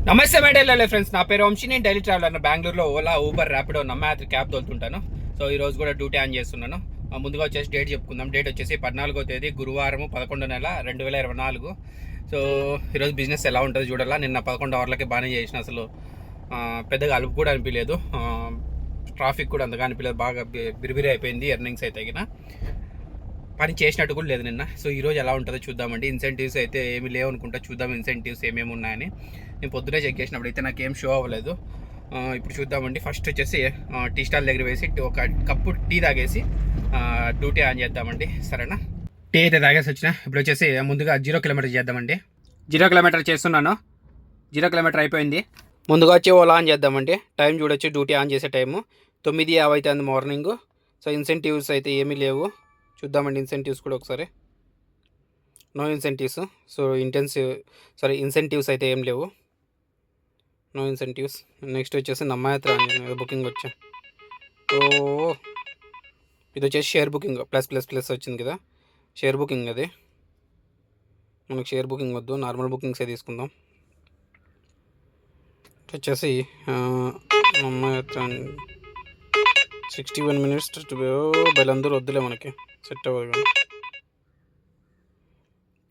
నమస్తే మేడలే ఫ్రెండ్స్, నా పేరు వంశీ. నేను డైలీ ట్రావెలర్. బెంగళూరులో ఓలా, ఊబర్, ర్యాపిడో, నమ్మాత్రి క్యాబ్ తోలుతుంటాను. సో ఈ రోజు కూడా డ్యూటీ ఆన్ చేస్తున్నాను. ముందుగా వచ్చేసి డేట్ చెప్పుకుందాం. డేట్ వచ్చేసి 14వ తేదీ గురువారం 11వ నెల 2024. సో ఈరోజు బిజినెస్ ఎలా ఉంటుందో చూడాలా. నిన్న 11 అవర్లకి బాగానే చేసిన. అసలు పెద్దగా అలుపు కూడా అనిపించలేదు, ట్రాఫిక్ కూడా అంతగా అనిపించలేదు. బాగా బిరిబిరి అయిపోయింది. ఎర్నింగ్స్ అయితే తగిన పని చేసినట్టు కూడా లేదు నిన్న. సో ఈరోజు ఎలా ఉంటుందో చూద్దామండి. ఇన్సెంటివ్స్ అయితే ఏమి లేవు అనుకుంటా. చూద్దాం ఇన్సెంటివ్స్ ఏమేమి ఉన్నాయని. నేను పొద్దునే చెక్ చేసినప్పుడు అయితే నాకు ఏం షో అవ్వలేదు. ఇప్పుడు చూద్దామండి. ఫస్ట్ వచ్చేసి టీ స్టాల్ దగ్గర వేసి ఒక కప్పు టీ తాగేసి డ్యూటీ ఆన్ చేద్దామండి. సరేనా? టీ అయితే తాగేసి వచ్చిన. ఇప్పుడు వచ్చేసి ముందుగా 0 కిలోమీటర్ చేద్దామండి. 0 కిలోమీటర్ చేస్తున్నాను. 0 కిలోమీటర్ అయిపోయింది. ముందుగా వచ్చి ఓలా ఆన్ చేద్దామండి. టైం చూడొచ్చు, డ్యూటీ ఆన్ చేసే టైము 9:50 అవుతుంది మార్నింగ్. సో ఇన్సెంటివ్స్ అయితే ఏమీ లేవు. చూద్దామండి ఇన్సెంటివ్స్ కూడా ఒకసారి. No incentives. సో ఇన్సెంటివ్స్ అయితే ఏం లేవు. No incentives. నెక్స్ట్ వచ్చేసి నమ్మయాత్ర బుకింగ్ వచ్చా. ఓ ఇది వచ్చేసి షేర్ బుకింగ్ ప్లస్ వచ్చింది కదా, షేర్ బుకింగ్. అది మనకు షేర్ బుకింగ్ వద్దు, నార్మల్ బుకింగ్సే తీసుకుందాం. వచ్చేసి నమ్మయాత్ర 61 minutes. బయలందరూ వద్దులే, మనకి సెట్ అవ్వదు.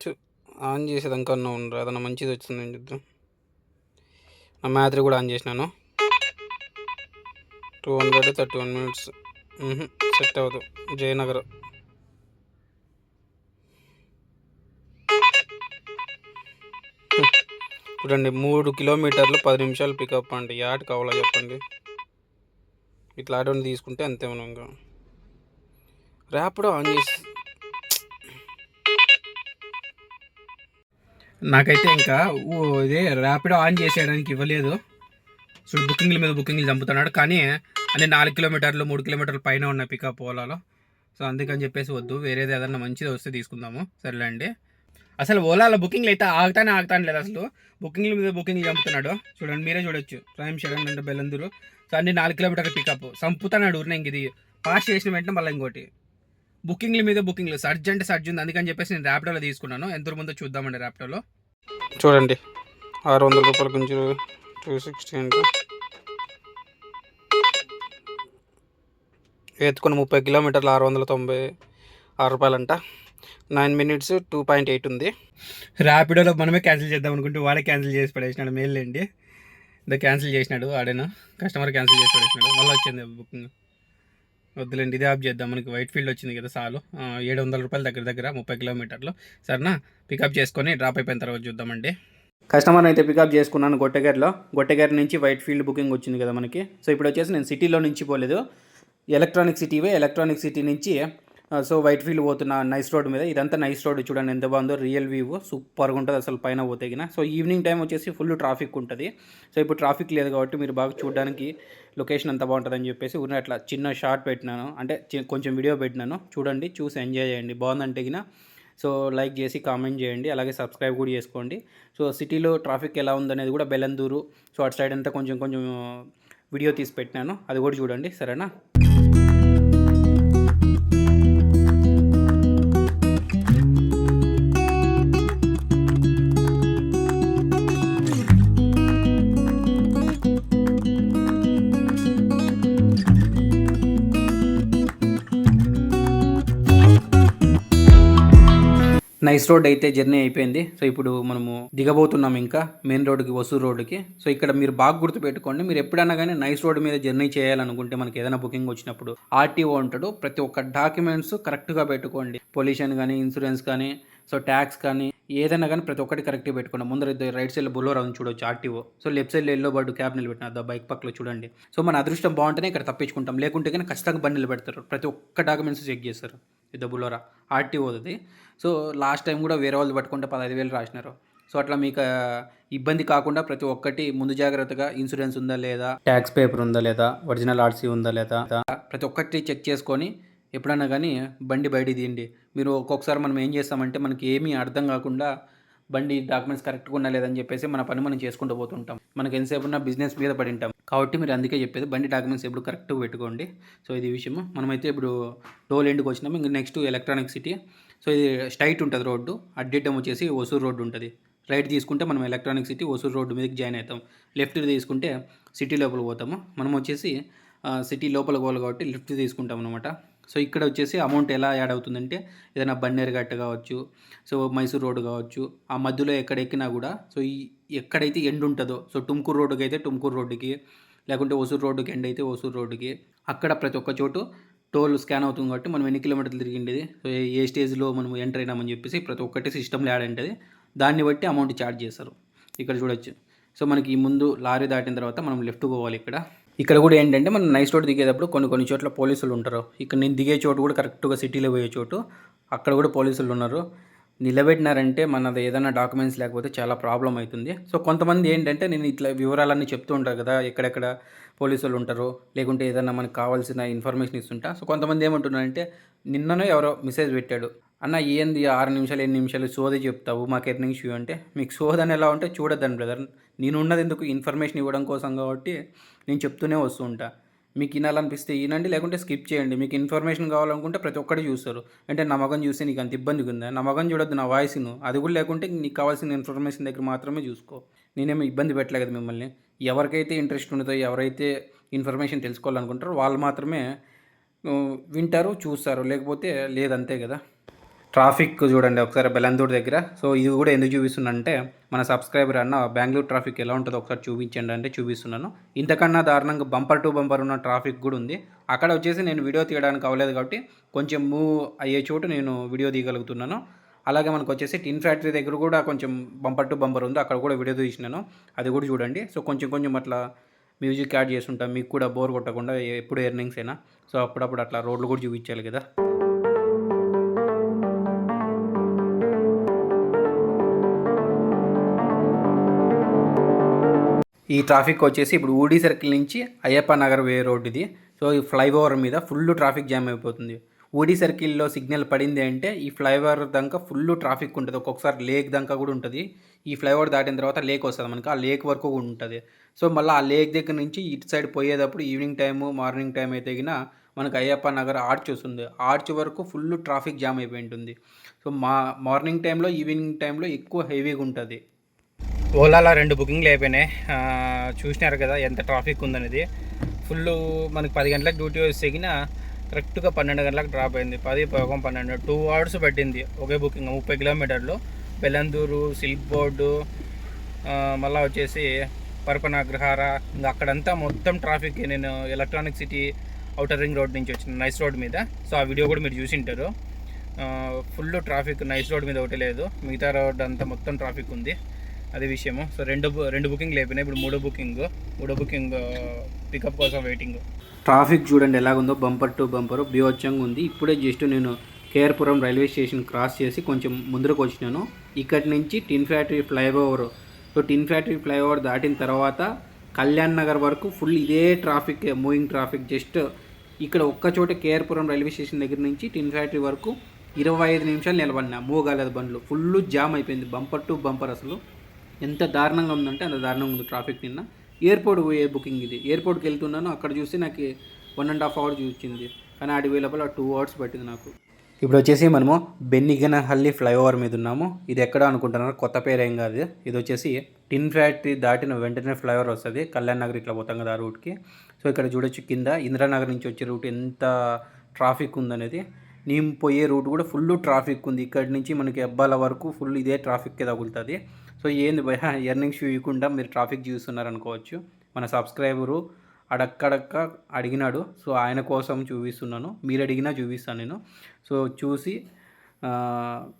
కానీ ఆన్ చేసేదాకా ఉండరు, అదన్నా మంచిది వచ్చింది. నేను చూద్దాం. నా మ్యాథ్రి కూడా ఆన్ చేసినాను. 231 minutes. సెట్ అవ్వదు. జయనగర్ చూడండి, 3 కిలోమీటర్లు 10 నిమిషాలు పికప్ అండి. యాడ్ కావాలా చెప్పండి? ఇట్లా ఆడోని తీసుకుంటే అంతే. మనం ఇంకా ర్యాపిడో ఆన్ చేసి నాకైతే ఇంకా ఇదే ర్యాపిడో ఆన్ చేసేయడానికి ఇవ్వలేదు. సో బుకింగ్ల మీద బుకింగ్లు చంపుతున్నాడు. కానీ అన్ని 4 కిలోమీటర్లు 3 కిలోమీటర్ల పైన ఉన్న పికప్ ఓలాలో. సో అందుకని చెప్పేసి వద్దు, వేరేది ఏదన్నా మంచిది వస్తే తీసుకుందాము. సరేలేండి. అసలు ఓలాలో బుకింగ్లు అయితే ఆగుతానే లేదు. అసలు బుకింగ్ల మీద బుకింగ్లు చంపుతున్నాడు. చూడండి, మీరే చూడొచ్చు. ప్రైమ్ షరణ్ అంటే బెల్లందరూ. సో అన్ని 4 కిలోమీటర్ల పికప్ చంపుతున్నాడు. ఊరిన ఇంక ఇది పాస్ చేసిన వెంటనే మళ్ళీ ఇంకోటి బుకింగ్ల మీద బుకింగ్లు. సర్జ్ ఉంది. అందుకని చెప్పేసి నేను ర్యాపిడోలో తీసుకున్నాను. ఎంత ముందో చూద్దామండి. ర్యాపిడోలో చూడండి, 600 రూపాయల గురించి 260 అంటే ఎత్తుకుని 30 కిలోమీటర్లు 696 రూపాయలంట. 9 minutes 2.8 ఉంది. ర్యాపిడోలో మనమే క్యాన్సిల్ చేద్దాం అనుకుంటే వాడే క్యాన్సిల్ చేసి పడేసినాడు. మెయిల్ అండి, క్యాన్సిల్ చేసినాడు. ఆడేనా కస్టమర్ క్యాన్సిల్ చేసి పడేసినాడు. మళ్ళీ వచ్చింది బుకింగ్. వద్దులేండి, ఇదే ఆప్ చేద్దాం. మనకి వైట్ ఫీల్డ్ వచ్చింది కదా, చాలు. 700 రూపాయలు దగ్గర 30 కిలోమీటర్లు. సరేనా? పికప్ చేసుకొని డ్రాప్ అయిపోయిన తర్వాత చూద్దామండి. కస్టమర్ అయితే పికప్ చేసుకున్నాను గొట్టెగారి నుంచి వైట్ ఫీల్డ్ బుకింగ్ వచ్చింది కదా మనకి. సో ఇప్పుడు వచ్చేసి నేను సిటీలో నుంచి పోలేదు, ఎలక్ట్రానిక్ సిటీ నుంచి సో వైట్ ఫీల్డ్ పోతున్నా నైస్ రోడ్ మీద. ఇదంతా నైస్ రోడ్. చూడండి ఎంత బాగుందో, రియల్ వ్యూ సూపర్గా ఉంటుంది అసలు పైన పోతేగిన. సో ఈవినింగ్ టైం వచ్చేసి ఫుల్ ట్రాఫిక్ ఉంటుంది. సో ఇప్పుడు ట్రాఫిక్ లేదు కాబట్టి మీరు బాగా చూడడానికి లొకేషన్ అంత బాగుంటుందని చెప్పేసి ఊరిని అట్లా చిన్న షార్ట్ పెట్టినాను, అంటే కొంచెం వీడియో పెట్టినాను. చూడండి, చూసి ఎంజాయ్ చేయండి. బాగుందంటే గిన సో లైక్ చేసి కామెంట్ చేయండి, అలాగే సబ్స్క్రైబ్ కూడా చేసుకోండి. సో సిటీలో ట్రాఫిక్ ఎలా ఉందనేది కూడా బెలందూరు సో అటు సైడ్ అంతా కొంచెం వీడియో తీసి పెట్టినాను, అది కూడా చూడండి. సరేనా? నైస్ రోడ్ అయితే జర్నీ అయిపోయింది. సో ఇప్పుడు మనము దిగబోతున్నాం ఇంకా మెయిన్ రోడ్కి, వసూరు రోడ్డుకి. సో ఇక్కడ మీరు బాగా గుర్తుపెట్టుకోండి, మీరు ఎప్పుడైనా కానీ నైస్ రోడ్ మీద జర్నీ చేయాలనుకుంటే మనకి ఏదైనా బుకింగ్ వచ్చినప్పుడు ఆర్టీఓ ఉంటాడు. ప్రతి ఒక్క డాక్యుమెంట్స్ కరెక్ట్గా పెట్టుకోండి. పొల్యూషన్ కానీ, ఇన్సూరెన్స్ కానీ, సో ట్యాక్స్ కానీ, ఏదైనా కానీ ప్రతి ఒక్కటి కరెక్ట్గా పెట్టుకోండి. ముందర రైట్ సైడ్లో బుల్లోరా ఉంది చూడొచ్చు, ఆర్టీఓ. సో లెఫ్ట్ సైడ్లో ఎల్లో బర్డు క్యాబ్ నిలబెట్టిన బైక్ పక్కలో చూడండి. సో మన అదృష్టం బాగుంటేనే ఇక్కడ తప్పించుకుంటాం, లేకుంటే కానీ ఖచ్చితంగా బండి నిలబెడతారు. ప్రతి ఒక్క డాక్యుమెంట్స్ చెక్ చేస్తారు. ఇది బుల్లోరా ఆర్టీఓది. సో లాస్ట్ టైం కూడా వేరే వాళ్ళు పట్టుకుంటే 15,000 రాసినారు. సో అట్లా మీకు ఇబ్బంది కాకుండా ప్రతి ఒక్కటి ముందు జాగ్రత్తగా ఇన్సూరెన్స్ ఉందా లేదా, ట్యాక్స్ పేపర్ ఉందా లేదా, ఒరిజినల్ ఆర్సీ ఉందా లేదా, ప్రతి ఒక్కటి చెక్ చేసుకొని ఎప్పుడన్నా కానీ బండి బయట తీయండి. మీరు ఒక్కొక్కసారి మనం ఏం చేస్తామంటే మనకి ఏమీ అర్థం కాకుండా బండి డాక్యుమెంట్స్ కరెక్ట్గా ఉన్నా లేదని చెప్పేసి మన పని మనం చేసుకుంటూ పోతుంటాం. మనకి ఎంతసేపు ఉన్న బిజినెస్ మీద పడి ఉంటాం. కాబట్టి మీరు అందుకే చెప్పేది బండి డాక్యుమెంట్స్ ఎప్పుడు కరెక్ట్గా పెట్టుకోండి. సో ఇది విషయం. మనమైతే ఇప్పుడు టోల్ ఎండ్కి వచ్చినాము. ఇంక నెక్స్ట్ ఎలక్ట్రానిక్ సిటీ. సో ఇది స్ట్రైట్ ఉంటుంది రోడ్డు, అడ్డిడ్డం వచ్చేసి వసూరు రోడ్డు ఉంటుంది. రైట్ తీసుకుంటే మనం ఎలక్ట్రానిక్ సిటీ ఓసూరు రోడ్డు మీదకి జాయిన్ అవుతాం. లెఫ్ట్ తీసుకుంటే సిటీ లోపల పోతాము. మనం వచ్చేసి సిటీ లోపల పోవాలి కాబట్టి లెఫ్ట్ తీసుకుంటాం అనమాట. సో ఇక్కడ వచ్చేసి అమౌంట్ ఎలా యాడ్ అవుతుందంటే ఏదైనా బన్నేరుగట్ట కావచ్చు, సో మైసూర్ రోడ్డు కావచ్చు, ఆ మధ్యలో ఎక్కడ ఎక్కినా కూడా సో ఈ ఎక్కడైతే ఎండ్ ఉంటుందో, సో టుమ్కూరు రోడ్డుకి అయితే టుమ్కూరు రోడ్డుకి, లేకుంటే ఓసూరు రోడ్డుకి ఎండ్ అయితే ఓసూరు రోడ్డుకి, అక్కడ ప్రతి ఒక్క చోటు టోల్ స్కాన్ అవుతుంది కాబట్టి మనం ఎన్ని కిలోమీటర్లు తిరిగిండేది, సో ఏ స్టేజ్లో మనం ఎంటర్ అయినామని చెప్పేసి ప్రతి ఒక్కటి సిస్టమ్లో యాడ్ ఉంటుంది. దాన్ని బట్టి అమౌంట్ ఛార్జ్ చేస్తారు. ఇక్కడ చూడొచ్చు. సో మనకి ముందు లారీ దాటిన తర్వాత మనం లెఫ్ట్ పోవాలి. ఇక్కడ కూడా ఏంటంటే మనం నైస్ రోడ్ దిగేటప్పుడు కొన్ని చోట్ల పోలీసులు ఉంటారు. ఇక్కడ నేను దిగే చోటు కూడా కరెక్ట్గా సిటీలో పోయే చోటు అక్కడ కూడా పోలీసులు ఉన్నారు. నిలబెట్టినారంటే మనది ఏదైనా డాక్యుమెంట్స్ లేకపోతే చాలా ప్రాబ్లం అవుతుంది. సో కొంతమంది ఏంటంటే నేను ఇట్లా వివరాలన్నీ చెప్తూ ఉంటారు కదా, ఎక్కడెక్కడ పోలీసులు ఉంటారు, లేకుంటే ఏదైనా మనకు కావాల్సిన ఇన్ఫర్మేషన్ ఇస్తుంటా. సో కొంతమంది ఏమంటున్నారంటే నిన్ననే ఎవరో మెసేజ్ పెట్టాడు, అన్న ఏంది 6 నిమిషాలు 8 నిమిషాలు సోది చెప్తావు మాకు ఎర్నింగ్స్ ఇవ్వు అంటే, మీకు సోదని ఎలా ఉంటే చూడొద్దని బ్రదర్, నేను ఉన్నది ఎందుకు ఇన్ఫర్మేషన్ ఇవ్వడం కోసం కాబట్టి నేను చెప్తూనే వస్తూ ఉంటా. మీకు వినాలనిపిస్తే వినండి, లేకుంటే స్కిప్ చేయండి. మీకు ఇన్ఫర్మేషన్ కావాలనుకుంటే ప్రతి ఒక్కటి చూస్తారు. అంటే నా మగం చూస్తే నీకు అంత ఇబ్బందిగా ఉందా, నా మగం చూడొద్దు, నా వాయిస్ను అది కూడా లేకుంటే నీకు కావాల్సిన ఇన్ఫర్మేషన్ దగ్గర మాత్రమే చూసుకో. నేనేమో ఇబ్బంది పెట్టలే కదా మిమ్మల్ని. ఎవరికైతే ఇంట్రెస్ట్ ఉంటుందో, ఎవరైతే ఇన్ఫర్మేషన్ తెలుసుకోవాలనుకుంటారో వాళ్ళు మాత్రమే వింటారు, చూస్తారు, లేకపోతే లేదంతే కదా. ట్రాఫిక్ చూడండి ఒకసారి బెలందూర్ దగ్గర. సో ఇది కూడా ఎందుకు చూపిస్తున్నానంటే మన సబ్స్క్రైబర్ అన్న బెంగళూరు ట్రాఫిక్ ఎలా ఉంటుందో ఒకసారి చూపించండి అంటే చూపిస్తున్నాను. ఇంతకన్నా దారుణంగా బంపర్ టు బంపర్ ఉన్న ట్రాఫిక్ కూడా ఉంది. అక్కడ వచ్చేసి నేను వీడియో తీయడానికి అవ్వలేదు కాబట్టి కొంచెం మూవ్ అయ్యే చోటు నేను వీడియో తీయగలుగుతున్నాను. అలాగే మనకు వచ్చేసి టిన్ ఫ్యాక్టరీ దగ్గర కూడా కొంచెం బంపర్ టు బంపర్ ఉంది, అక్కడ కూడా వీడియో తీసినాను, అది కూడా చూడండి. సో కొంచెం అట్లా మ్యూజిక్ యాడ్ చేస్తుంటాం, మీకు కూడా బోర్ కొట్టకుండా, ఎప్పుడు ఎర్నింగ్స్ అయినా. సో అప్పుడప్పుడు అట్లా రోడ్లు కూడా చూపించాలి కదా. ఈ ట్రాఫిక్ వచ్చేసి ఇప్పుడు ఊడి సర్కిల్ నుంచి అయ్యప్ప నగర్ వే రోడ్ ఇది. సో ఈ ఫ్లైఓవర్ మీద ఫుల్ ట్రాఫిక్ జామ్ అయిపోతుంది. ఊడి సర్కిల్లో సిగ్నల్ పడింది అంటే ఈ ఫ్లైఓవర్ దాకా ఫుల్ ట్రాఫిక్ ఉంటుంది. ఒక్కొక్కసారి లేక్ దాకా కూడా ఉంటుంది. ఈ ఫ్లైఓవర్ దాటిన తర్వాత లేక్ వస్తుంది మనకి, ఆ లేక్ వరకు కూడా ఉంటుంది. సో మళ్ళీ ఆ లేక్ దగ్గర నుంచి ఇటు సైడ్ పోయేటప్పుడు ఈవినింగ్ టైము మార్నింగ్ టైం అయితే గిన మనకు అయ్యప్ప నగర్ ఆర్చ్ వస్తుంది. ఆర్చ్ వరకు ఫుల్ ట్రాఫిక్ జామ్ అయిపోయి ఉంటుంది. సో మార్నింగ్ టైంలో ఈవినింగ్ టైంలో ఎక్కువ హెవీగా ఉంటుంది. ఓలాలో 2 బుకింగ్లు అయిపోయినాయి. చూసినారు కదా ఎంత ట్రాఫిక్ ఉందనేది. ఫుల్ మనకి 10 గంటలకు డ్యూటీ వస్తేగిన కరెక్ట్గా 12 గంటలకు డ్రాప్ అయింది. 10, 11, 12 2 అవర్స్ పట్టింది ఒకే బుకింగ్. 30 కిలోమీటర్లు బెలందూరు, సిల్క్ బోర్డు, మళ్ళీ వచ్చేసి పరపనాగ్రహార, ఇంకా అక్కడంతా మొత్తం ట్రాఫిక్. నేను electronic city outer ring road నుంచి వచ్చిన నైస్ రోడ్ మీద. సో ఆ వీడియో కూడా మీరు చూసింటారు. ఫుల్ ట్రాఫిక్ నైస్ రోడ్ మీద ఒకటి లేదు, మిగతా రోడ్ అంతా మొత్తం ట్రాఫిక్ ఉంది. అది విషయము. సో రెండు బుకింగ్లు అయిపోయినాయి. ఇప్పుడు మూడో బుకింగ్ పికప్ కోసం వెయిటింగ్. ట్రాఫిక్ చూడండి ఎలాగుందో, బంపర్ టు బంపర్ బీవచ్చంగా ఉంది. ఇప్పుడే జస్ట్ నేను కేఆర్పురం రైల్వే స్టేషన్ క్రాస్ చేసి కొంచెం ముందుకు వచ్చినాను. ఇక్కడి నుంచి tin factory flyover. So tin factory flyover దాటిన తర్వాత కళ్యాణ్ నగర్ వరకు ఫుల్ ఇదే ట్రాఫిక్, మూవింగ్ ట్రాఫిక్. జస్ట్ ఇక్కడ ఒక్కచోట కేఆర్పురం రైల్వే స్టేషన్ దగ్గర నుంచి టిన్ ఫ్యాక్టరీ వరకు 25 నిమిషాలు నిలబడినా, మూవ్ కాలేదు బండ్లు. ఫుల్ జామ్ అయిపోయింది, బంపర్ టు బంపర్. అసలు ఎంత దారుణంగా ఉందంటే అంత దారుణంగా ఉంది ట్రాఫిక్. నిన్న ఎయిర్పోర్ట్ పోయే బుకింగ్ ఇది. ఎయిర్పోర్ట్కి వెళ్తున్నాను, అక్కడ చూసి నాకు 1.5 అవర్ చూపించింది, కానీ ఆడి వేలపల 2 అవర్స్ పట్టింది నాకు. ఇప్పుడు వచ్చేసి మనము బెన్నిగనహల్లి ఫ్లైఓవర్ మీద ఉన్నాము. ఇది ఎక్కడ అనుకుంటున్నారు, కొత్త పేరు ఏం కాదు. ఇది వచ్చేసి టిన్ ఫ్యాక్టరీ దాటిన వెంటనే ఫ్లైఓవర్ వస్తుంది. కళ్యాణ్ నగర్ ఇట్లా పోతాం కదా ఆ రూట్కి. సో ఇక్కడ చూడొచ్చు కింద ఇందిరానగర్ నుంచి వచ్చే రూట్ ఎంత ట్రాఫిక్ ఉందనేది. నేను పోయే రూట్ కూడా ఫుల్ ట్రాఫిక్ ఉంది. ఇక్కడి నుంచి మనకి అబ్బాల వరకు ఫుల్ ఇదే ట్రాఫిక్కే తగులుతుంది. సో ఏంది భయ ఎర్నింగ్స్ ఇవ్వకుండా మీరు ట్రాఫిక్ చూస్తున్నారు అనుకోవచ్చు. మన సబ్స్క్రైబరు అడక్కడక్క అడిగినాడు, సో ఆయన కోసం చూపిస్తున్నాను. మీరు అడిగినా చూపిస్తాను నేను. సో చూసి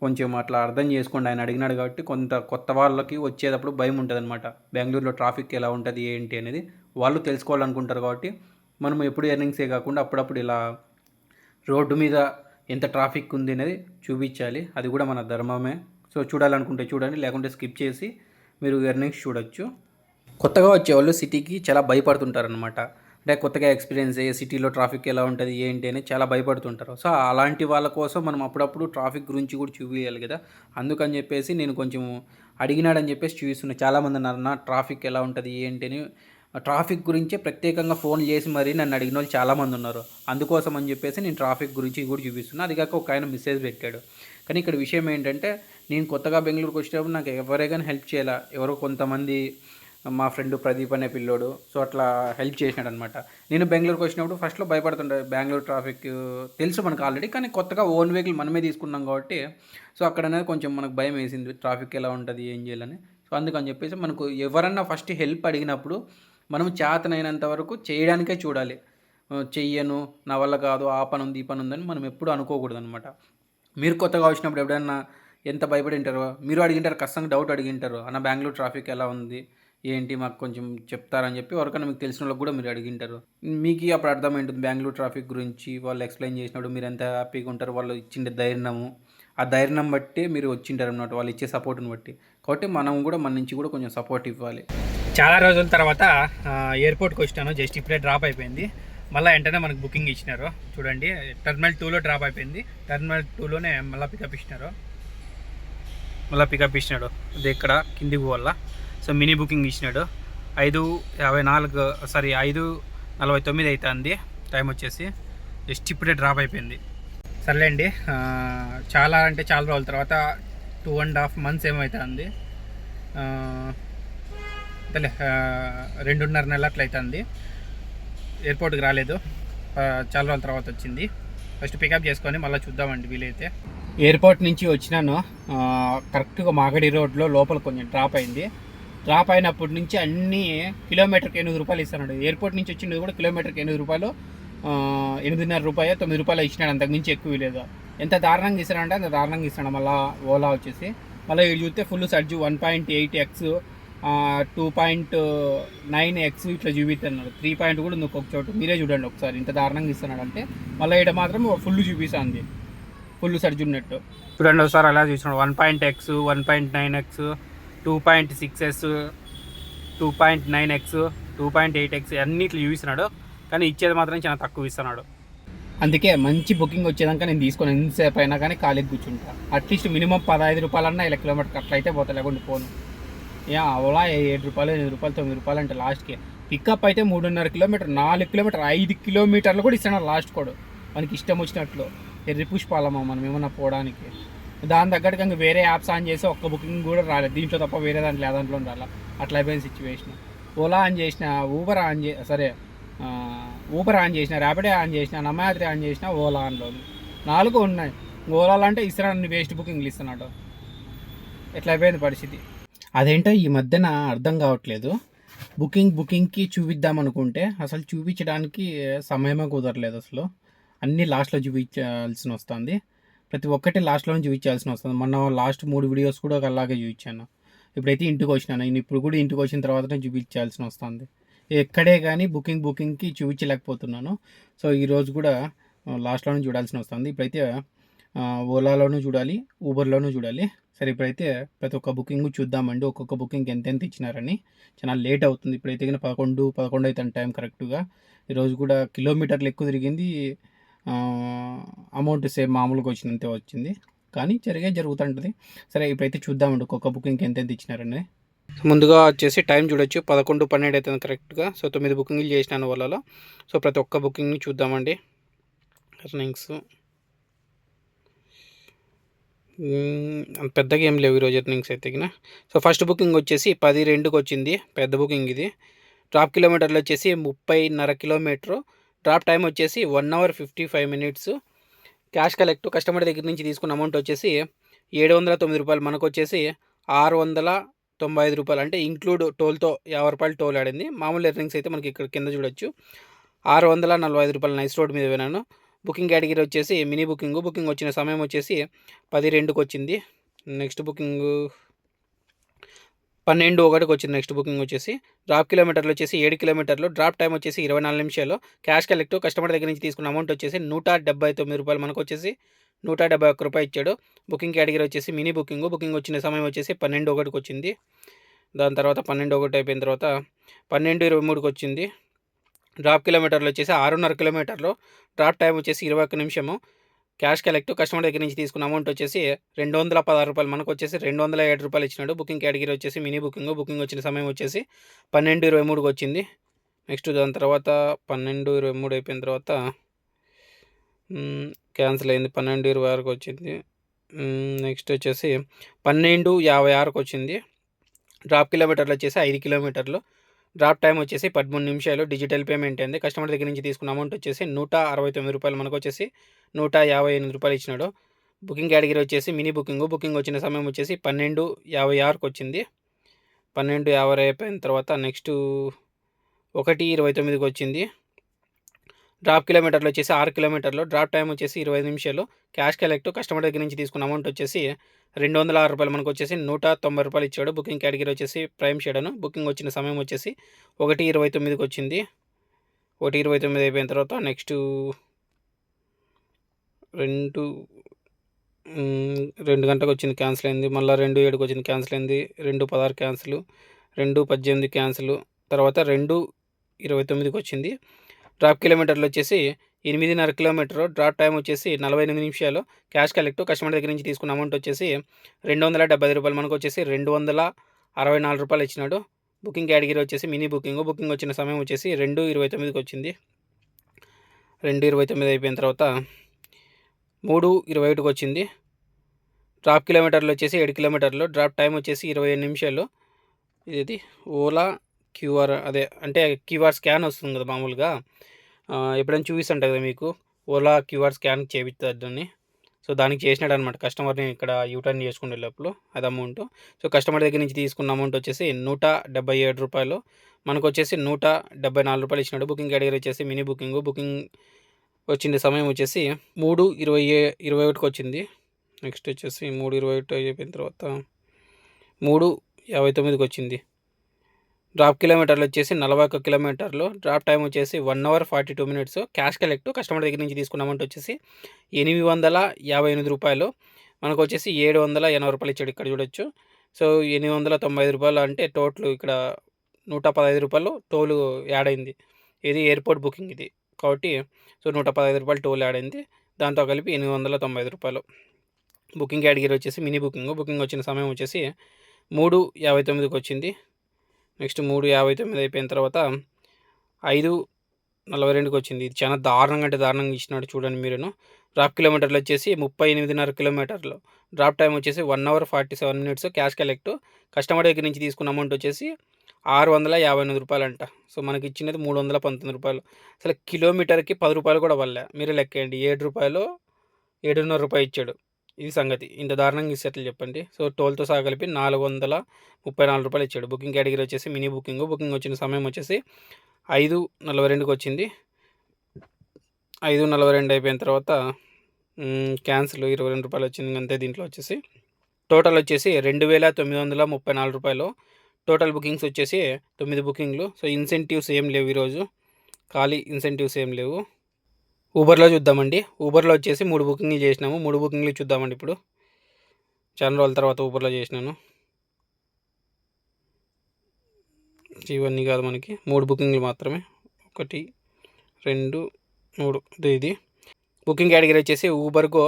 కొంచెం అట్లా అర్థం చేసుకోండి. ఆయన అడిగినాడు కాబట్టి కొత్త వాళ్ళకి వచ్చేటప్పుడు భయం ఉంటుంది అనమాట. బెంగళూరులో ట్రాఫిక్ ఎలా ఉంటుంది ఏంటి అనేది వాళ్ళు తెలుసుకోవాలనుకుంటారు. కాబట్టి మనం ఎప్పుడు ఎర్నింగ్సే కాకుండా అప్పుడప్పుడు ఇలా రోడ్డు మీద ఎంత ట్రాఫిక్ ఉంది అనేది చూపించాలి. అది కూడా మన ధర్మమే. సో చూడాలనుకుంటే చూడండి, లేకుంటే స్కిప్ చేసి మీరు ఎర్నింగ్స్ చూడొచ్చు. కొత్తగా వచ్చేవాళ్ళు సిటీకి చాలా భయపడుతుంటారనమాట. అంటే కొత్తగా ఎక్స్పీరియన్స్ అయ్యే సిటీలో ట్రాఫిక్ ఎలా ఉంటుంది ఏంటి అని చాలా భయపడుతుంటారు. సో అలాంటి వాళ్ళ కోసం మనం అప్పుడప్పుడు ట్రాఫిక్ గురించి కూడా చూపించాలి కదా. అందుకని చెప్పేసి నేను కొంచెం అడిగినాడని చెప్పేసి చూపిస్తున్నాను. చాలామంది అన్నారు ట్రాఫిక్ ఎలా ఉంటుంది ఏంటి అని. ట్రాఫిక్ గురించే ప్రత్యేకంగా ఫోన్ చేసి మరీ నన్ను అడిగిన వాళ్ళు చాలామంది ఉన్నారు. అందుకోసం అని చెప్పేసి నేను ట్రాఫిక్ గురించి కూడా చూపిస్తున్నాను. అది కాక ఒక ఆయన మెసేజ్ పెట్టాడు. కానీ ఇక్కడ విషయం ఏంటంటే నేను కొత్తగా బెంగళూరుకి వచ్చినప్పుడు నాకు ఎవరే కానీ హెల్ప్ చేయాల. ఎవరో కొంతమంది మా ఫ్రెండ్ ప్రదీప్ అనే పిల్లోడు సో అట్లా హెల్ప్ చేసినాడు అనమాట. నేను బెంగళూరుకి వచ్చినప్పుడు ఫస్ట్‌లో భయపడుతుండే. బెంగళూరు ట్రాఫిక్ తెలుసు మనకు ఆల్రెడీ. కానీ కొత్తగా ఓన్ వెహికల్ మనమే తీసుకున్నాం కాబట్టి సో అక్కడనేది కొంచెం మనకు భయమేసింది. ట్రాఫిక్ ఎలా ఉంటది? ఏం చేయాలని. సో అందుకని చెప్పేసి మనకు ఎవరన్నా ఫస్ట్ హెల్ప్ అడిగినప్పుడు మనం చేతనైనంత వరకు చేయడానికే చూడాలి. చెయ్యను, నా వల్ల కాదు, ఆ పనుంది, ఈ పనుందని మనం ఎప్పుడు అనుకోకూడదనమాట. మీరు కొత్తగా వచ్చినప్పుడు ఎప్పుడన్నా ఎంత భయపడింటారో, మీరు అడిగింటారు ఖచ్చితంగా డౌట్ అడిగింటారు. అన్న బెంగుళూరు ట్రాఫిక్ ఎలా ఉంది? ఏంటి మాకు కొంచెం చెప్తారని చెప్పి ఎవరికైనా మీకు తెలిసిన వాళ్ళకి కూడా మీరు అడిగింటారు. మీకు అప్పుడు అర్థమైంటుంది బెంగుళూరు ట్రాఫిక్ గురించి వాళ్ళు ఎక్స్‌ప్లెయిన్ చేసినప్పుడు మీరు ఎంత హ్యాపీగా ఉంటారు. వాళ్ళు ఇచ్చిండే ధైర్యము, ఆ ధైర్యం బట్టే మీరు వచ్చింటారనమాట. వాళ్ళు ఇచ్చే సపోర్ట్‌ని బట్టి. కాబట్టి మనం కూడా మన నుంచి కూడా కొంచెం సపోర్ట్ ఇవ్వాలి. చాలా రోజుల తర్వాత ఎయిర్పోర్ట్‌కి వచ్చినాను. జస్ట్ ఇప్పుడే డ్రాప్ అయిపోయింది. మళ్ళీ వెంటనే మనకు బుకింగ్ ఇచ్చినారు. చూడండి టెర్మినల్ 2లో డ్రాప్ అయిపోయింది. టెర్మినల్ 2లోనే మళ్ళీ పికప్ ఇచ్చినారు. ఇది ఇక్కడ కిందికి పోవాల. సో మినీ బుకింగ్ ఇచ్చినాడు. 5:49 అవుతుంది టైం వచ్చేసి. జస్ట్ ఇప్పుడే డ్రాప్ అయిపోయింది. సర్లేండి, చాలా అంటే చాలా రోజుల తర్వాత 2.5 months ఏమవుతుంది, అంతలే 2.5 నెలలు అట్లయితుంది ఎయిర్పోర్ట్కి రాలేదు. చాలా రోజుల తర్వాత వచ్చింది. ఫస్ట్ పికప్ చేసుకొని మళ్ళీ చూద్దామండి వీలైతే. ఎయిర్పోర్ట్ నుంచి వచ్చినాను. కరెక్ట్గా మాగడి రోడ్లో లోపల కొంచెం డ్రాప్ అయింది. డ్రాప్ అయినప్పటి నుంచి అన్నీ కిలోమీటర్కి 8 రూపాయలు ఇస్తున్నాడు. ఎయిర్పోర్ట్ నుంచి వచ్చినది కూడా కిలోమీటర్కి 8 రూపాయలు, 8.5 రూపాయలు, 9 రూపాయలు ఇచ్చినాడు. అంతకుమించి ఎక్కువ లేదు. ఎంత దారుణంగా ఇస్తాడంటే అంత దారుణంగా ఇస్తున్నాడు. మళ్ళీ ఓలా వచ్చేసి మళ్ళీ ఇది చూస్తే ఫుల్ సర్జ్ 1.8x, 2.9x ఇట్లా చూపిస్తున్నాడు. 3 కూడా నువ్వు ఒక చోటు మీరే చూడండి ఒకసారి. ఇంత దారుణంగా ఇస్తున్నాడు అంటే మళ్ళీ ఇక్కడ మాత్రం ఫుల్ చూపిస్తుంది, ఫుల్ సర్జ్ ఉన్నట్టు. చూడండి ఒకసారి అలా చూస్తున్నాడు. 1.x, 1.9x, 2.6s, 2.9x, 2.8x అన్ని ఇట్లా చూపిస్తున్నాడు. కానీ ఇచ్చేది మాత్రం చాలా తక్కువ ఇస్తున్నాడు. అందుకే మంచి బుకింగ్ వచ్చేదాకా నేను తీసుకొని ఎంతసేపు అయినా కానీ ఖాళీకి కూర్చుంటా. అట్లీస్ట్ మినిమం 15 రూపాయలన్నా ఇలా కిలోమీటర్కి అట్లయితే పోతా, లేకుండా పోను. ఓలా 7 రూపాయలు, 8 రూపాయలు, 9 రూపాయలు అంటే లాస్ట్కి. పికప్ అయితే 3.5 కిలోమీటర్, 4 కిలోమీటర్, 5 కిలోమీటర్లు కూడా ఇస్తున్నాడు లాస్ట్ కూడా. మనకి ఇష్టం వచ్చినట్లు ఎర్రి పుష్పాలమ్మా మనం ఏమన్నా పోవడానికి. దాని తగ్గట్టుగా ఇంకా వేరే యాప్స్ ఆన్ చేసి ఒక్క బుకింగ్ కూడా రాలేదు. దీంట్లో తప్ప వేరే దాంట్లో దాంట్లో రాలా. అట్లా అయిపోయిన సిచ్యువేషన్. ఓలా ఆన్ చేసిన, ఊబర్ ఆన్ ఊబర్ ఆన్ చేసిన, ర్యాపిడో ఆన్ చేసిన, నమ్మయాత్రి ఆన్ చేసిన, ఓలా ఆన్లో 4 ఉన్నాయి. ఓలాలో అంటే ఇస్తున్నాడు వేస్ట్ బుకింగ్లు ఇస్తున్నాడు. ఎట్లా అయిపోయింది పరిస్థితి. అదేంటో ఈ మధ్యన అర్థం కావట్లేదు. బుకింగ్కి చూపిద్దాం అనుకుంటే అసలు చూపించడానికి సమయమే కుదరలేదు. అసలు అన్నీ లాస్ట్లో చూపించాల్సి వస్తుంది. ప్రతి ఒక్కటి లాస్ట్లోనే చూపించాల్సి వస్తుంది. మొన్న లాస్ట్ 3 వీడియోస్ కూడా అలాగే చూపించాను. ఇప్పుడైతే ఇంటికి వచ్చినాను. నేను ఇప్పుడు కూడా ఇంటికి వచ్చిన తర్వాతనే చూపించాల్సి వస్తుంది. ఎక్కడే కానీ బుకింగ్కి చూపించలేకపోతున్నాను. సో ఈరోజు కూడా లాస్ట్లోనే చూడాల్సి వస్తుంది. ఇప్పుడైతే ఓలాలోనూ చూడాలి, ఊబర్లోనూ చూడాలి. సరే ఇప్పుడైతే ప్రతి ఒక్క బుకింగ్ చూద్దామండి. ఒక్కొక్క బుకింగ్ ఎంతెంత ఇచ్చినారని. చాలా లేట్ అవుతుంది. ఇప్పుడైతే కానీ 11 అవుతుంది టైం కరెక్ట్గా. ఈరోజు కూడా కిలోమీటర్లు ఎక్కువ తిరిగింది, అమౌంట్ సేమ్ మామూలుగా వచ్చినంతే వచ్చింది. కానీ జరుగుతుంటుంది. సరే ఇప్పుడైతే చూద్దామండి ఒక్కొక్క బుకింగ్కి ఎంతెంత ఇచ్చినారని. ముందుగా వచ్చేసి టైం చూడొచ్చు, 11:12 అవుతుంది కరెక్ట్గా. సో 9 బుకింగ్లు చేసినాను వాళ్ళలో. సో ప్రతి ఒక్క బుకింగ్ని చూద్దామండి. ఎర్నింగ్స్ పెద్దగా ఏం లేవు ఈరోజు ఎర్నింగ్స్ అయితే. సో ఫస్ట్ బుకింగ్ వచ్చేసి 10:02కి వచ్చింది, పెద్ద బుకింగ్ ఇది. డ్రాప్ కిలోమీటర్లు వచ్చేసి 30.5 కిలోమీటరు. డ్రాప్ టైం వచ్చేసి 1 hour 55 minutes. Cash collect customer దగ్గర నుంచి తీసుకున్న అమౌంట్ వచ్చేసి 709 రూపాయలు. మనకు వచ్చేసి 695 రూపాయలు, అంటే ఇంక్లూడ్ టోల్తో 50 రూపాయలు టోల్ ఆడింది. మామూలు ఎర్నింగ్స్ అయితే మనకి ఇక్కడ కింద చూడొచ్చు 645 రూపాయలు. నైస్ రోడ్ మీద వినాను. బుకింగ్ కేటగిరీ వచ్చేసి మినీ బుకింగ్. బుకింగ్ వచ్చిన సమయం వచ్చేసి 10:02కి వచ్చింది. నెక్స్ట్ బుకింగ్ 12:01కి వచ్చింది. నెక్స్ట్ బుకింగ్ వచ్చేసి డ్రాప్ కిలోమీటర్లు వచ్చేసి 7 కిలోమీటర్లు. డ్రాప్ టైం వచ్చేసి 24 నిమిషాలు. క్యాష్ కలెక్ట్ కస్టమర్ దగ్గర నుంచి తీసుకున్న అమౌంట్ వచ్చేసి 179 రూపాయలు. మనకు వచ్చేసి 171 రూపాయలు ఇచ్చాడు. బుకింగ్ కేటగిరీ వచ్చేసి మినీ బుకింగ్. బుకింగ్ వచ్చిన సమయం వచ్చేసి 12:01కి వచ్చింది. దాని తర్వాత 12:01 అయిపోయిన తర్వాత 12:23కి వచ్చింది. డ్రాప్ కిలోమీటర్లు వచ్చేసి 6.5 కిలోమీటర్లు. డ్రాప్ టైం వచ్చేసి 21 నిమిషము. క్యాష్ కలెక్ట్ కస్టమర్ దగ్గర నుంచి తీసుకున్న అమౌంట్ వచ్చేసి 216 రూపాయలు. మనకు వచ్చేసి 207 రూపాయలు ఇచ్చినాడు. బుకింగ్ కేటగిరీ వచ్చేసి మినీ బుకింగ్. బుకింగ్ వచ్చిన సమయం వచ్చేసి 12:23కి వచ్చింది. నెక్స్ట్ దాని తర్వాత 12:23 అయిపోయిన తర్వాత క్యాన్సిల్ అయింది. 12:26కి వచ్చింది. నెక్స్ట్ వచ్చేసి 12:56కి వచ్చింది. డ్రాప్ కిలోమీటర్లు వచ్చేసి 5 కిలోమీటర్లు. డ్రాప్ టైం వచ్చేసి 13 నిమిషాలు. డిజిటల్ పేమెంట్ అయింది. కస్టమర్ దగ్గర నుంచి తీసుకున్న అమౌంట్ వచ్చేసి రూ. 169. మనకు వచ్చేసి రూ. 158 ఇచ్చినాడు. బుకింగ్ కేటగిరీ వచ్చేసి మినీ బుకింగ్. బుకింగ్ వచ్చిన సమయం వచ్చేసి 12:56కి వచ్చింది. 12:50 అయిపోయిన తర్వాత నెక్స్ట్ 1:29కి వచ్చింది. డ్రాప్ కిలోమీటర్లు వచ్చేసి 6 కిలోమీటర్లు. డ్రాప్ టైం వచ్చేసి 25 నిమిషాలు. క్యాష్ కలెక్ట్ కస్టమర్ దగ్గర నుంచి తీసుకున్న అమౌంట్ వచ్చేసి రూ. 206. మనకు వచ్చేసి రూ. 190 ఇచ్చాడు. బుకింగ్ కేటగిరీ వచ్చేసి ప్రైమ్ షెడను. బుకింగ్ వచ్చిన సమయం వచ్చేసి 1:29కి వచ్చింది. 1:29 అయిపోయిన తర్వాత నెక్స్ట్ 2 గంటలకు వచ్చింది, క్యాన్సిల్ అయింది. మళ్ళీ 2:07కి వచ్చింది, క్యాన్సిల్ అయింది. 2:16 క్యాన్సిల్, 2:18 క్యాన్సిల్, తర్వాత 2:29కి వచ్చింది. డ్రాప్ కిలోమీటర్లు వచ్చేసి 8.5 కిలోమీటరు. డ్రాప్ టైం వచ్చేసి 48 నిమిషాలు. క్యాష్ కలెక్ట్ కస్టమర్ దగ్గర నుంచి తీసుకున్న అమౌంట్ వచ్చేసి రూ. 275. మనకు వచ్చేసి రూ. 264 ఇచ్చినాడు. బుకింగ్ కేటగిరీ వచ్చేసి మినీ బుకింగ్. బుకింగ్ వచ్చిన సమయం వచ్చేసి 2:29కి వచ్చింది. 2:29 అయిపోయిన తర్వాత 3:21కి వచ్చింది. డ్రాప్ కిలోమీటర్లు వచ్చేసి 7 కిలోమీటర్లు. డ్రాప్ టైం వచ్చేసి 25 నిమిషాలు. ఇది ఓలా క్యూఆర్, అదే అంటే క్యూఆర్ స్కాన్ వస్తుంది కదా మామూలుగా, ఎప్పుడైనా చూపిస్తుంటాయి కదా మీకు, ఓలా క్యూఆర్ స్కాన్ చేపిస్తుందని. సో దానికి చేసినాడు అనమాట కస్టమర్ని ఇక్కడ యూటర్న్ చేసుకునే లోపల అది అమౌంట్. సో కస్టమర్ దగ్గర నుంచి తీసుకున్న అమౌంట్ వచ్చేసి రూ. 177. మనకు వచ్చేసి రూ. 174 ఇచ్చినాడు. బుకింగ్ కేటగిరీ వచ్చేసి మినీ బుకింగ్. బుకింగ్ వచ్చిన సమయం వచ్చేసి 3:21కి వచ్చింది. నెక్స్ట్ వచ్చేసి 3:21 అయిపోయిన తర్వాత 3:59కి వచ్చింది. డ్రాప్ కిలోమీటర్లు వచ్చేసి 41 కిలోమీటర్లు. డ్రాప్ టైం వచ్చేసి 1 hour 42 minutes. Cash collect customer దగ్గర నుంచి తీసుకున్న అమౌంట్ వచ్చేసి రూ. 858. మనకు వచ్చేసి రూ. 780 ఇచ్చాడు. ఇక్కడ చూడొచ్చు. సో రూ. 895 అంటే టోటల్ ఇక్కడ రూ. 115 టోల్ యాడ్ అయింది. ఇది ఎయిర్పోర్ట్ బుకింగ్ ఇది కాబట్టి. సో రూ. 115 టోల్ యాడ్ అయింది. దాంతో కలిపి రూ. 895. బుకింగ్ కేటగిరీ వచ్చేసి మినీ బుకింగ్. బుకింగ్ వచ్చిన సమయం వచ్చేసి 3:59కి వచ్చింది. నెక్స్ట్ 3:59 అయిపోయిన తర్వాత 5:42కి వచ్చింది. ఇది చాలా దారుణంగా అంటే దారుణంగా ఇచ్చినాడు చూడండి మీరును. డ్రాప్ కిలోమీటర్లు వచ్చేసి 38.5 కిలోమీటర్లు. డ్రాప్ టైం వచ్చేసి 1 hour 47 minutes. Cash collect customer దగ్గర నుంచి తీసుకున్న అమౌంట్ వచ్చేసి రూ. 658 అంట. సో మనకి ఇచ్చినది రూ. 319. అసలు కిలోమీటర్కి రూ. 10 కూడా వల్లే. మీరే లెక్కేయండి. రూ. 7.50 ఇచ్చాడు. ఇది సంగతి. ఇంత దారుణంగా ఇస్తే చెప్పండి. సో టోల్తో సహా కలిపి రూ. 434 ఇచ్చాడు. బుకింగ్ కేటగిరీ వచ్చేసి మినీ బుకింగ్. బుకింగ్ వచ్చిన సమయం వచ్చేసి 5:42కి వచ్చింది. 5:42 అయిపోయిన తర్వాత క్యాన్సిల్ రూ. 22 వచ్చింది. అంతే. దీంట్లో వచ్చేసి టోటల్ వచ్చేసి రూ. 2,934. టోటల్ బుకింగ్స్ వచ్చేసి 9 బుకింగ్లు. సో ఇన్సెంటివ్స్ ఏం లేవు ఈరోజు, ఖాళీ ఇన్సెంటివ్స్ ఏం లేవు. ఊబర్లో చూద్దామండి. ఊబర్లో వచ్చేసి 3 బుకింగ్లు చేసినాము. 3 బుకింగ్లు చూద్దామండి ఇప్పుడు. చాలా రోజుల తర్వాత ఊబర్లో చేసినాను. ఇవన్నీ కాదు, మనకి 3 బుకింగ్లు మాత్రమే. 1, 2, 3 ఇది. బుకింగ్ కేటగిరీ వచ్చేసి ఊబర్గో.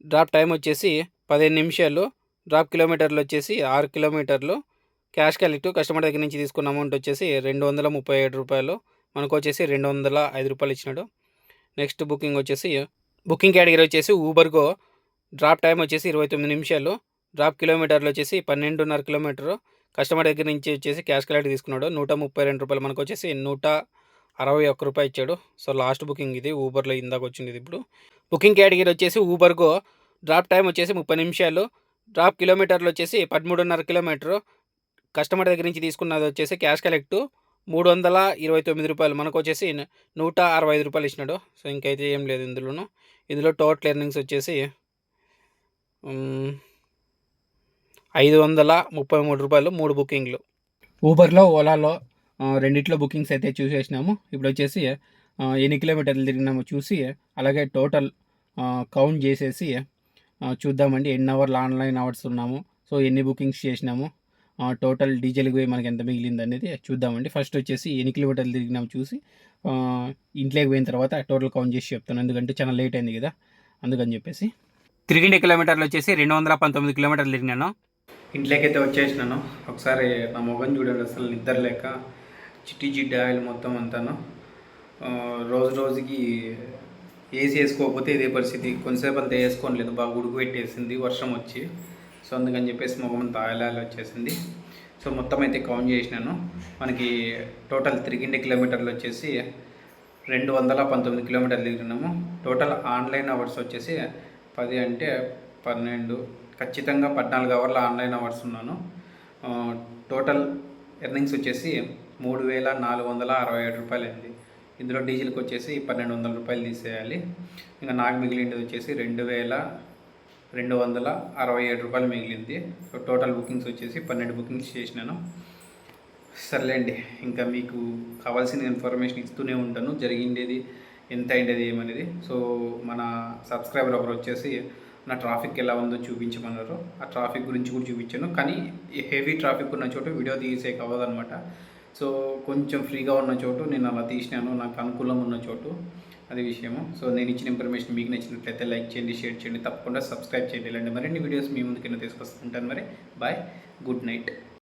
డ్రాప్ టైం వచ్చేసి 15 నిమిషాలు. డ్రాప్ కిలోమీటర్లు వచ్చేసి 6 కిలోమీటర్లు. క్యాష్ కలెక్ట్ కస్టమర్ దగ్గర నుంచి తీసుకున్న అమౌంట్ వచ్చేసి రూ. 237. మనకు వచ్చేసి రూ. 205 ఇచ్చినాడు. నెక్స్ట్ బుకింగ్ వచ్చేసి బుకింగ్ కేటగిరీ వచ్చేసి ఊబర్గో. డ్రాప్ టైం వచ్చేసి 29 నిమిషాలు. డ్రాప్ కిలోమీటర్లు వచ్చేసి 12.5 కిలోమీటరు. కస్టమర్ దగ్గర నుంచి వచ్చేసి క్యాష్ కలెక్ట్ తీసుకున్నాడు. రూ. 132. మనకు వచ్చేసి రూ. 161 ఇచ్చాడు. సో లాస్ట్ బుకింగ్ ఇది. ఊబర్లో ఇందాక వచ్చింది ఇది ఇప్పుడు. బుకింగ్ కేటగిరీ వచ్చేసి ఊబర్గో. డ్రాప్ టైం వచ్చేసి 30 నిమిషాలు. డ్రాప్ కిలోమీటర్లు వచ్చేసి 13.5 కిలోమీటరు. కస్టమర్ దగ్గర నుంచి తీసుకున్నది వచ్చేసి క్యాష్ కలెక్ట్ రూ. 329. మనకు వచ్చేసి రూ. 165 ఇచ్చినాడు. సో ఇంకైతే ఏం లేదు ఇందులోను. ఇందులో టోటల్ ఎర్నింగ్స్ వచ్చేసి రూ. 533. 3 బుకింగ్లు. ఊబర్లో, ఓలాలో రెండిట్లో బుకింగ్స్ అయితే చూసేసినాము. ఇప్పుడు వచ్చేసి ఎన్ని కిలోమీటర్లు తిరిగినామో చూసి అలాగే టోటల్ కౌంట్ చేసేసి చూద్దామండి. ఎన్ని అవర్లు ఆన్లైన్ అవర్స్ ఉన్నాము, సో ఎన్ని బుకింగ్స్ చేసినాము, టోటల్ డీజిల్కి పోయి మనకి ఎంత మిగిలింది అనేది చూద్దామండి. ఫస్ట్ వచ్చేసి ఎన్ని కిలోమీటర్లు తిరిగినాము చూసి ఇంట్లోకి పోయిన తర్వాత టోటల్ కౌంట్ చేసి చెప్తాను. ఎందుకంటే చాలా లేట్ అయింది కదా, అందుకని చెప్పేసి. తిరిగిండే కిలోమీటర్లు వచ్చేసి 219 కిలోమీటర్లు తిరిగినాను. ఇంట్లోకి అయితే వచ్చేసినాను. ఒకసారి నా మొగం చూడండి, అసలు నిద్ర లేక చిట్టి ఆయిల్ మొత్తం అంతాను. రోజు రోజుకి ఏసీ వేసుకోకపోతే ఇదే పరిస్థితి. కొంతసేపు అంతా వేసుకోలేదు, బాగా ఉడుకు పెట్టేసింది వర్షం వచ్చి. సో అందుకని చెప్పేసి మొహం తాయలాలు వచ్చేసింది. సో మొత్తం అయితే కౌంట్ చేసినాను. మనకి టోటల్ తిరిగిండే కిలోమీటర్లు వచ్చేసి 219 కిలోమీటర్లు తిరిగినాము. టోటల్ ఆన్లైన్ అవర్స్ వచ్చేసి 10 అంటే 12, ఖచ్చితంగా 14 అవర్ల ఆన్లైన్ అవర్స్ ఉన్నాను. టోటల్ ఎర్నింగ్స్ వచ్చేసి 3,467 రూపాయలు అయింది. ఇందులో డీజిల్కి వచ్చేసి 1,200 రూపాయలు తీసేయాలి. ఇంకా నాకు మిగిలింది వచ్చేసి 2,267 రూపాయలు మిగిలింది. సో టోటల్ బుకింగ్స్ వచ్చేసి 12 బుకింగ్స్ చేసినాను. సర్లేండి, ఇంకా మీకు కావాల్సిన ఇన్ఫర్మేషన్ ఇస్తూనే ఉంటాను, జరిగిండేది ఎంత అయిండేది ఏమనేది. సో మన సబ్స్క్రైబర్ ఒకరు వచ్చేసి నా ట్రాఫిక్ ఎలా ఉందో చూపించమన్నారు. ఆ ట్రాఫిక్ గురించి కూడా చూపించాను, కానీ హెవీ ట్రాఫిక్ ఉన్న చోటు వీడియో తీసేకి అవ్వదన్నమాట. సో కొంచెం ఫ్రీగా ఉన్న చోటు నేను అలా తీసినాను, నాకు అనుకూలం ఉన్న చోటు, అది విషయము. సో నేను ఇచ్చిన ఇన్ఫర్మేషన్ మీకు నచ్చినట్లయితే లైక్ చేయండి, షేర్ చేయండి, తప్పకుండా సబ్స్క్రైబ్ చేయండి. ఇలాంటి మరిన్ని వీడియోస్ మీ ముందుకైనా తీసుకొస్తుంటాను. మరి బాయ్, గుడ్ నైట్.